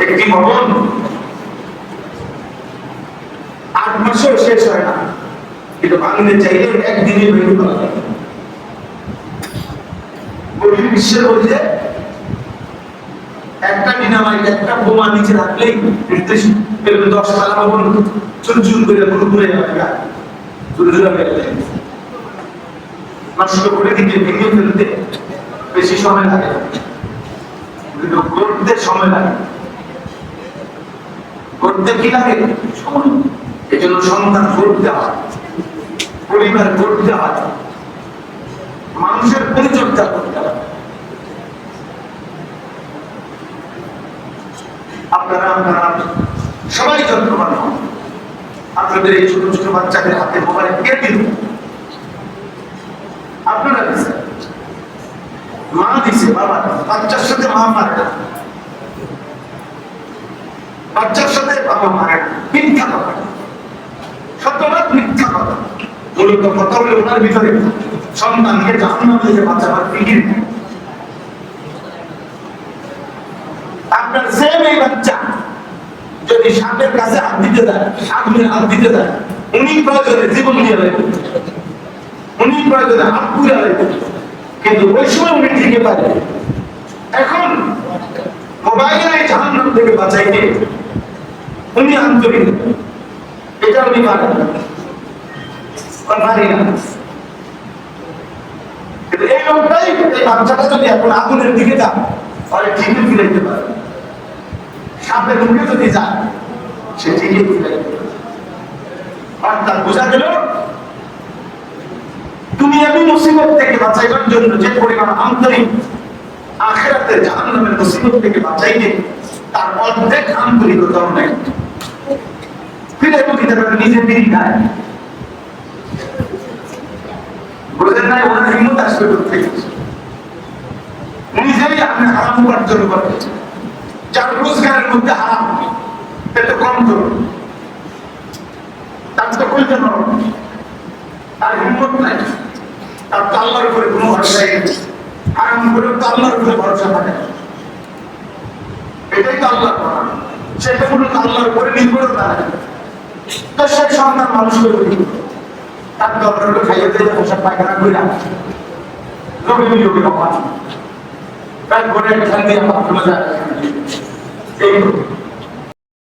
একটি ভবন 8 মাসেও শেষ হয় না, কিন্তু ভাঙতে চাইলে একদিনে ভেঙে ফেলা যায়। বিশ্বের মধ্যে একটা ডিনামাইট, একটা বোমা নিচে রাখলেই 10 তলা ভবন চুরচুর করে ঘুরে যাবে, নষ্ট করে দিতে, ভেঙে ফেলতে বেশি সময় লাগে, কিন্তু করতে সময় লাগে। করতে কি লাগে? সময়। এই জন্য সন্তান করতে হয়, পরিবার করতে হয়, মানুষের পরিচর্যা করতে হয়। আপনারা সবাই যত্নবান হন। আপনাদের এই ছোট ছোট বাচ্চাদের হাতে মোবাইল কে দিল? আপনারা দিচ্ছে, মা দিছে, বাবা। বাচ্চার সাথে মা মারে না, বাচ্চার সাথে বাবা মারে না। মিথ্যা কথা, শতভাগ মিথ্যা কথা। মূলত কথা হলে ওনার ভিতরে সন্তানকে জাহান্নাম থেকে বাঁচাবার ফিকির নেই। আপনার সেম এই বাচ্চা যদি সাপের কাছে হাত দিতে দেয়, আগুনে হাত দিতে দেয়, উনি প্রয়োজনে জীবন দিয়ে দেয়, উনি প্রয়োজনে হাত পুড়ে দেয়, কিন্তু ওই সময় উনি ঠিকই পারে। এখন মোবাইলে জাহান্নাম থেকে বাঁচাইতে উনি আন্তরিক, এটা উনি পারেন না, পারি না। কিন্তু এই লোকটাই, এই বাচ্চাটা যদি এখন আগুনের দিকে যায়, তাহলে ঠিকই ফিরাইতে পারে। সাপের মুখে যদি যায়, সে ঠিকই ফিরাইতে পারে। অর্থাৎ বোঝা গেল, দুনিয়াবি মুসিবত থেকে বাঁচাইবার জন্য যে পরিমাণ আন্তরিক, আখিরাতের জাহান্নামের মুসিবত থেকে বাঁচাইতে তার অর্ধেক আন্তরিকতাও নেই। ফিরে দিতে পারে, নিজে ফিরি খায়। বোঝেন নাই? ওনার হিম্মত আসবে করতে, নিজেই আপনি হারাম উপার্জন করেন। যার রোজগারের মধ্যে হারাম, এত কম করুন, তার তো কইতে নরম, তার হিম্মত নাই, তার তো আল্লাহর উপরে কোনো ভরসা নেই। হারাম করে তো আল্লাহর উপরে ভরসা থাকে, এটাই তো আল্লাহর কথা। সেটা কোনো আল্লাহর উপরে নির্ভরতা নেই। তো সেই সন্তান মানুষ করে তার দরকার খাইয়ে দিয়ে পোশাক পায়খানা করে জমি জমি কমান তার ঘরে খেল দিয়ে আমার চলে যায়। এই